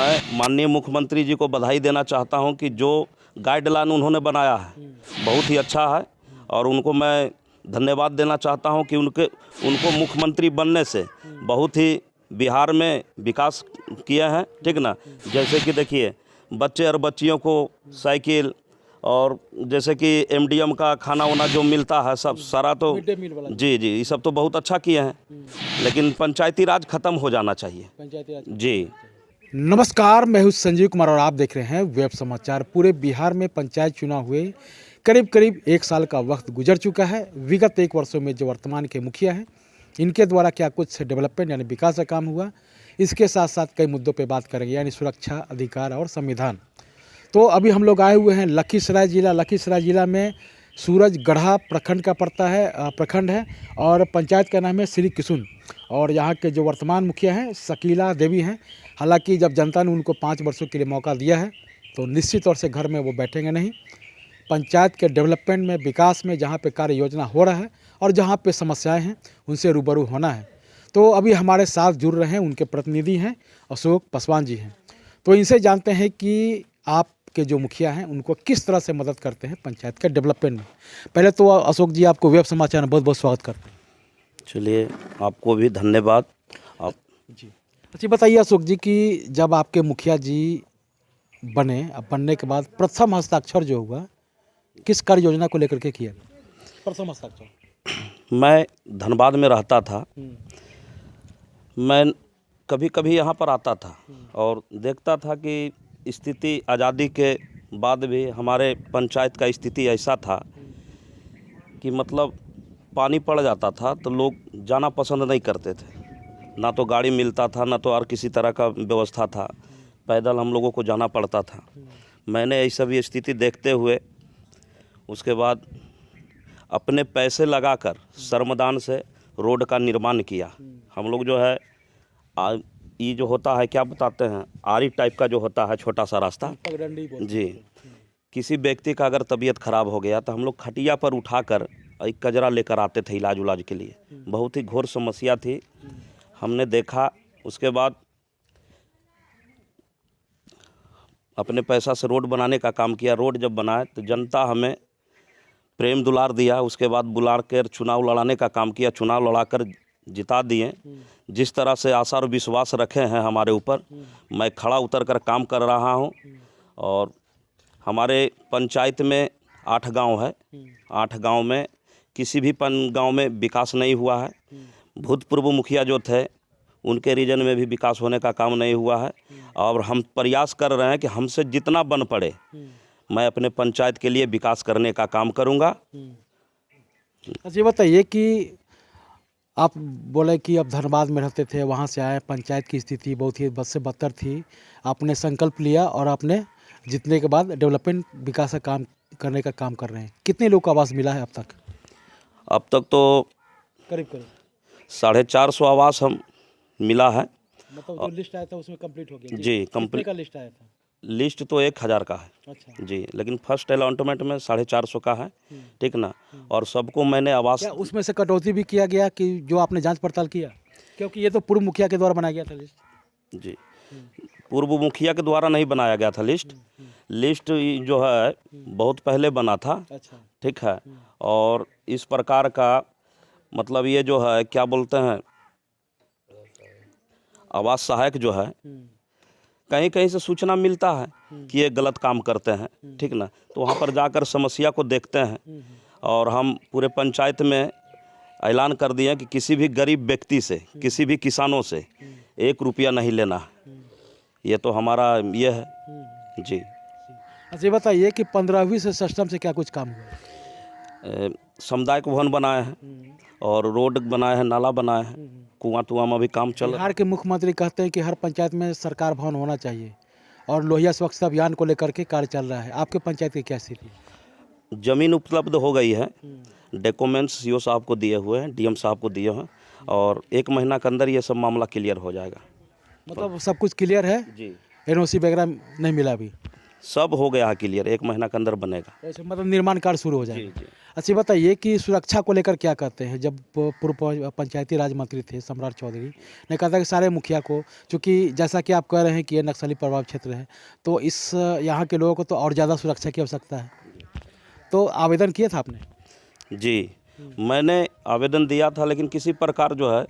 मैं माननीय मुख्यमंत्री जी को बधाई देना चाहता हूं कि जो गाइडलाइन उन्होंने बनाया है बहुत ही अच्छा है, और उनको मैं धन्यवाद देना चाहता हूं कि उनको मुख्यमंत्री बनने से बहुत ही बिहार में विकास किए हैं। ठीक ना, जैसे कि देखिए बच्चे और बच्चियों को साइकिल, और जैसे कि एमडीएम का खाना वाना जो मिलता है सब सारा, तो जी ये सब तो बहुत अच्छा किए हैं, लेकिन पंचायती राज खत्म हो जाना चाहिए जी। नमस्कार, मैं हूं संजीव कुमार और आप देख रहे हैं वेब समाचार। पूरे बिहार में पंचायत चुनाव हुए करीब करीब 1 साल का वक्त गुजर चुका है। विगत 1 वर्षों में जो वर्तमान के मुखिया हैं, इनके द्वारा क्या कुछ डेवलपमेंट यानी विकास का काम हुआ, इसके साथ साथ कई मुद्दों पे बात करेंगे, यानी सुरक्षा, अधिकार और संविधान। तो अभी हम लोग आए हुए हैं लखीसराय जिला। लखीसराय जिला में सूरजगढ़ा प्रखंड का प्रखंड है और पंचायत का नाम है श्री किशुन। और यहाँ के जो वर्तमान मुखिया हैं शकीला देवी हैं। हालांकि जब जनता ने उनको 5 वर्षों के लिए मौका दिया है तो निश्चित तौर से घर में वो बैठेंगे नहीं। पंचायत के डेवलपमेंट में, विकास में जहाँ पे कार्य योजना हो रहा है और जहाँ पे समस्याएं हैं उनसे रूबरू होना है। तो अभी हमारे साथ जुड़ रहे हैं उनके प्रतिनिधि हैं, अशोक पासवान जी हैं। तो इनसे जानते हैं कि आप के जो मुखिया हैं उनको किस तरह से मदद करते हैं पंचायत के डेवलपमेंट में। पहले तो अशोक जी, आपको वेब समाचार में बहुत बहुत स्वागत करते हैं। चलिए, आपको भी धन्यवाद। आप जी अच्छा बताइए अशोक जी कि जब आपके मुखिया जी बने, अब बनने के बाद प्रथम हस्ताक्षर जो हुआ किस कार्य योजना को लेकर के किया? प्रथम हस्ताक्षर मैं धनबाद में रहता था। मैं कभी कभी यहाँ पर आता था और देखता था कि स्थिति आज़ादी के बाद भी हमारे पंचायत का स्थिति ऐसा था कि मतलब पानी पड़ जाता था तो लोग जाना पसंद नहीं करते थे। ना तो गाड़ी मिलता था, ना तो और किसी तरह का व्यवस्था था, पैदल हम लोगों को जाना पड़ता था। मैंने ये सब स्थिति देखते हुए उसके बाद अपने पैसे लगाकर श्रमदान से रोड का निर्माण किया। हम लोग जो है ये जो होता है क्या बताते हैं, आरी टाइप का जो होता है छोटा सा रास्ता जी, किसी व्यक्ति का अगर तबीयत खराब हो गया तो हम लोग खटिया पर उठाकर एक कजरा लेकर आते थे इलाज के लिए। बहुत ही घोर समस्या थी, हमने देखा। उसके बाद अपने पैसा से रोड बनाने का काम किया। रोड जब बनाए तो जनता हमें प्रेम दुलार दिया। उसके बाद बुला कर चुनाव लड़ाने का काम किया, चुनाव लड़ाकर जिता दिए। जिस तरह से आशा और विश्वास रखे हैं हमारे ऊपर, मैं खड़ा उतर कर काम कर रहा हूं। और हमारे पंचायत में 8 गांव है। 8 गांव में किसी भी गांव में विकास नहीं हुआ है। भूतपूर्व मुखिया जो थे उनके रीजन में भी विकास होने का काम नहीं हुआ है। और हम प्रयास कर रहे हैं कि हमसे जितना बन पड़े मैं अपने पंचायत के लिए विकास करने का काम करूंगा। अच्छा ये बताइए कि आप बोले कि अब धनबाद में रहते थे, वहाँ से आए, पंचायत की स्थिति बहुत ही बद से बदतर थी। आपने संकल्प लिया और आपने जीतने के बाद डेवलपमेंट, विकास का काम करने का काम कर रहे हैं। कितने लोग को आवास मिला है अब तक? अब तक तो करीब 450 आवास हम मिला है। मतलब जो लिस्ट आया था उसमें कंप्लीट हो गया? जी, कंप्लीट का लिस्ट आया था? लिस्ट तो 1000 का है। अच्छा जी, लेकिन फर्स्ट अलॉटमेंट में 450 का है। ठीक ना, और सबको मैंने आवास, क्या उसमें से कटौती भी किया गया कि जो आपने जांच पड़ताल किया? क्योंकि ये तो पूर्व मुखिया के द्वारा बनाया गया था लिस्ट। जी, पूर्व मुखिया के द्वारा नहीं बनाया गया था लिस्ट। लिस्ट जो है बहुत पहले बना था। अच्छा ठीक है, और इस प्रकार का मतलब ये जो है क्या बोलते हैं, आवास सहायक जो है कहीं कहीं से सूचना मिलता है कि ये गलत काम करते हैं। ठीक ना, तो वहाँ पर जाकर समस्या को देखते हैं। और हम पूरे पंचायत में ऐलान कर दिए कि किसी भी गरीब व्यक्ति से, किसी भी किसानों से 1 रुपया नहीं लेना है। ये तो हमारा ये है जी। अच्छा ये बताइए कि 15वीं से सिस्टम से क्या कुछ काम हुआ? सामुदायिक भवन बनाए हैं और रोड बनाए हैं, नाला बनाए हैं, कुआं में भी काम चल रहा है। बिहार के मुख्यमंत्री कहते हैं कि हर पंचायत में सरकार भवन होना चाहिए और लोहिया स्वच्छता अभियान को लेकर के कार्य चल रहा है। आपके पंचायत की क्या स्थिति है? ज़मीन उपलब्ध हो गई है, डॉक्यूमेंट्स सीओ साहब को दिए हुए हैं, डीएम साहब को दिए हैं, और 1 महीना के अंदर ये सब मामला क्लियर हो जाएगा। मतलब सब कुछ क्लियर है जी, एनओसी वगैरह नहीं मिला अभी? सब हो गया है क्लियर, 1 महीना के अंदर बनेगा। ऐसे मतलब निर्माण कार्य शुरू हो जाएगा। जी। अच्छा बताइए कि सुरक्षा को लेकर क्या कहते हैं। जब पूर्व पंचायती राज मंत्री थे सम्राट चौधरी ने कहा था कि सारे मुखिया को, चूँकि जैसा कि आप कह रहे हैं कि ये नक्सली प्रभावित क्षेत्र है, तो इस यहाँ के लोगों को तो और ज़्यादा सुरक्षा की आवश्यकता है। तो आवेदन किया था आपने? जी, मैंने आवेदन दिया था, लेकिन किसी प्रकार जो है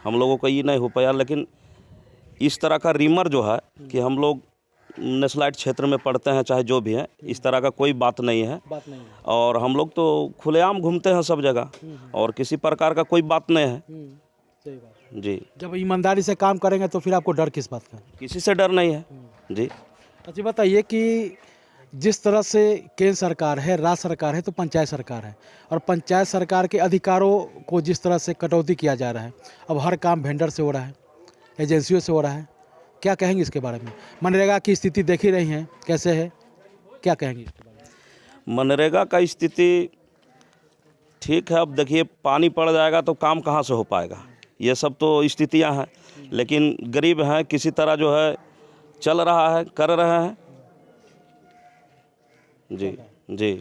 हम लोगों को ये नहीं हो पाया। लेकिन इस तरह का रीमर जो है कि हम लोग नेशनलाइट क्षेत्र में पढ़ते हैं, चाहे जो भी है, इस तरह का कोई बात नहीं है। और हम लोग तो खुलेआम घूमते हैं सब जगह, और किसी प्रकार का कोई बात नहीं है। सही बात। जी, जब ईमानदारी से काम करेंगे तो फिर आपको डर किस बात का? किसी से डर नहीं है। जी, अच्छा बताइए कि जिस तरह से केंद्र सरकार है, राज्य सरकार है, तो पंचायत सरकार है, और पंचायत सरकार के अधिकारों को जिस तरह से कटौती किया जा रहा है, अब हर काम वेंडर से हो रहा है, एजेंसियों से हो रहा है, क्या कहेंगे इसके बारे में? मनरेगा की स्थिति देख ही रही हैं कैसे है, क्या कहेंगे इसके बारे में? मनरेगा का स्थिति ठीक है। अब देखिए, पानी पड़ जाएगा तो काम कहाँ से हो पाएगा, ये सब तो स्थितियां हैं। लेकिन गरीब हैं, किसी तरह जो है चल रहा है, कर रहे हैं। जी जी।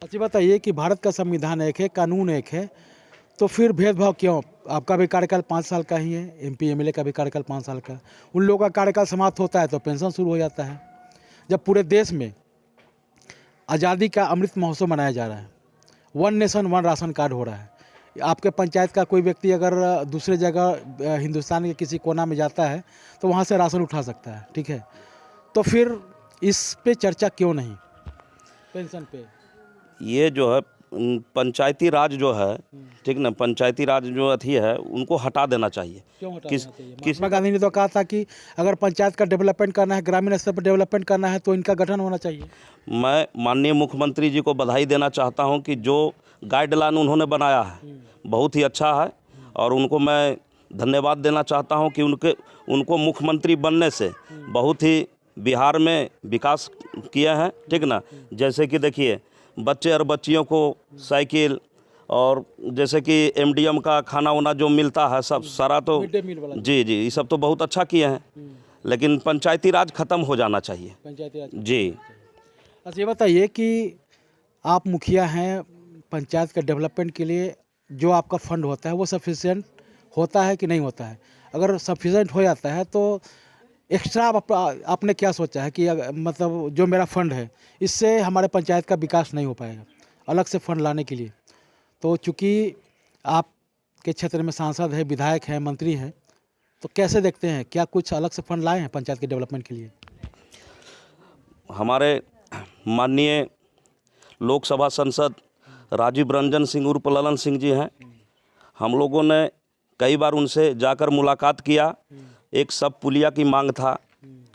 अच्छा बताइए कि भारत का संविधान एक है, कानून एक है, तो फिर भेदभाव क्यों? आपका भी कार्यकाल 5 साल का ही है, एमपी एमएलए का भी कार्यकाल 5 साल का। उन लोगों का कार्यकाल समाप्त होता है तो पेंशन शुरू हो जाता है। जब पूरे देश में आज़ादी का अमृत महोत्सव मनाया जा रहा है, one nation one ration card हो रहा है, आपके पंचायत का कोई व्यक्ति अगर दूसरे जगह हिंदुस्तान के किसी कोना में जाता है तो वहाँ से राशन उठा सकता है, ठीक है? तो फिर इस पे चर्चा क्यों नहीं, पेंशन पे? ये जो है पंचायती राज जो है, ठीक ना, पंचायती राज जो अथी है उनको हटा देना चाहिए। क्यों हटा किस देना चाहिए? किस महात्मा गांधी ने तो कहा था कि अगर पंचायत का डेवलपमेंट करना है, ग्रामीण स्तर पर डेवलपमेंट करना है, तो इनका गठन होना चाहिए। मैं माननीय मुख्यमंत्री जी को बधाई देना चाहता हूं कि जो गाइडलाइन उन्होंने बनाया है बहुत ही अच्छा है, और उनको मैं धन्यवाद देना चाहता हूं कि उनको मुख्यमंत्री बनने से बहुत ही बिहार में विकास किए हैं, ठीक ना। जैसे कि देखिए, बच्चे और बच्चियों को साइकिल, और जैसे कि एमडीएम का खाना वाना जो मिलता है सब सारा, तो मिड डे मील वाला। जी जी, ये सब तो बहुत अच्छा किए हैं। लेकिन पंचायती राज खत्म हो जाना चाहिए। पंचायती राज। जी। अच्छा ये बताइए कि आप मुखिया हैं, पंचायत के डेवलपमेंट के लिए जो आपका फंड होता है वो सफिशिएंट होता है कि नहीं होता है? अगर सफिशिएंट हो जाता है तो एक्स्ट्रा आपने क्या सोचा है कि मतलब जो मेरा फंड है इससे हमारे पंचायत का विकास नहीं हो पाएगा, अलग से फंड लाने के लिए? तो चूँकि आपके क्षेत्र में सांसद है, विधायक हैं, मंत्री हैं, तो कैसे देखते हैं, क्या कुछ अलग से फंड लाए हैं पंचायत के डेवलपमेंट के लिए? हमारे माननीय लोकसभा सांसद राजीव रंजन सिंह उर्फ ललन सिंह जी हैं। हम लोगों ने कई बार उनसे जाकर मुलाकात किया। एक सब पुलिया की मांग था,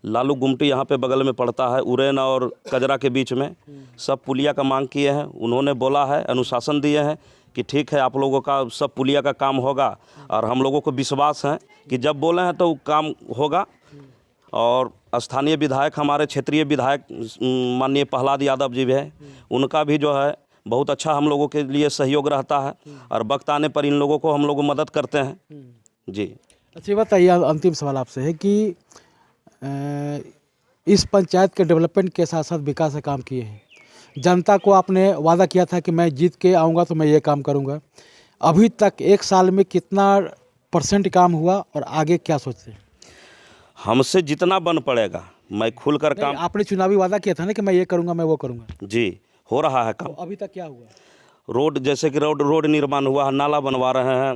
लालू गुमटी यहाँ पे बगल में पड़ता है, उरैन और कजरा के बीच में, सब पुलिया का मांग किए हैं। उन्होंने बोला है, अनुशासन दिए हैं कि ठीक है, आप लोगों का सब पुलिया का काम होगा, और हम लोगों को विश्वास है कि जब बोले हैं तो काम होगा। और स्थानीय विधायक, हमारे क्षेत्रीय विधायक माननीय प्रहलाद यादव जी भी है, उनका भी जो है बहुत अच्छा हम लोगों के लिए सहयोग रहता है, और वक्त आने पर इन लोगों को हम लोग मदद करते हैं। जी। अच्छा ये बताइए, अंतिम सवाल आपसे है कि इस पंचायत के डेवलपमेंट के साथ साथ विकास के काम किए हैं। जनता को आपने वादा किया था कि मैं जीत के आऊँगा तो मैं ये काम करूँगा। अभी तक 1 साल में कितना % काम हुआ और आगे क्या सोचते हैं? हमसे जितना बन पड़ेगा मैं खुलकर काम। आपने चुनावी वादा किया था ना कि मैं ये करूँगा, मैं वो करूँगा। जी, हो रहा है काम। तो अभी तक क्या हुआ? रोड, जैसे कि रोड निर्माण हुआ है, नाला बनवा रहे हैं,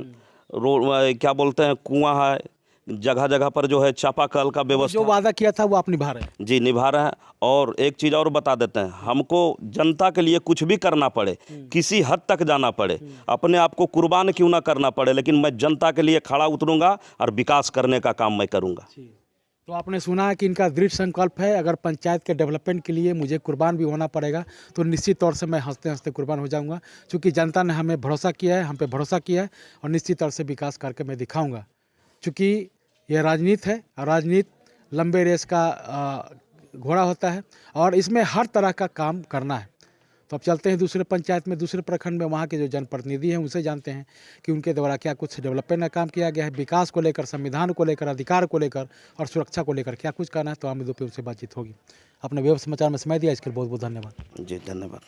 रोड क्या बोलते हैं, कुआं है, जगह जगह पर जो है चापाकल का व्यवस्था। जो वादा किया था वो आप निभा रहे हैं? जी, निभा रहे हैं। और एक चीज़ और बता देते हैं, हमको जनता के लिए कुछ भी करना पड़े, किसी हद तक जाना पड़े, अपने आप को कुर्बान क्यों ना करना पड़े, लेकिन मैं जनता के लिए खड़ा उतरूंगा और विकास करने का काम मैं करूंगा। तो आपने सुना कि इनका दृढ़ संकल्प है, अगर पंचायत के डेवलपमेंट के लिए मुझे कुर्बान भी होना पड़ेगा तो निश्चित तौर से मैं हंसते हंसते कुर्बान हो जाऊंगा, क्योंकि जनता ने हमें भरोसा किया है, हम पे भरोसा किया है, और निश्चित तौर से विकास करके मैं दिखाऊंगा। क्योंकि यह राजनीति है, और राजनीति लंबे रेस का घोड़ा होता है, और इसमें हर तरह का काम करना है। तो अब चलते हैं दूसरे पंचायत में, दूसरे प्रखंड में, वहाँ के जो जनप्रतिनिधि हैं उनसे जानते हैं कि उनके द्वारा क्या कुछ डेवलपमेंट का काम किया गया है, विकास को लेकर, संविधान को लेकर, अधिकार को लेकर और सुरक्षा को लेकर क्या कुछ करना है। तो आम पे उनसे बातचीत होगी। अपने वेब समाचार में समय दिया, इसके लिए बहुत बहुत धन्यवाद। जी, धन्यवाद।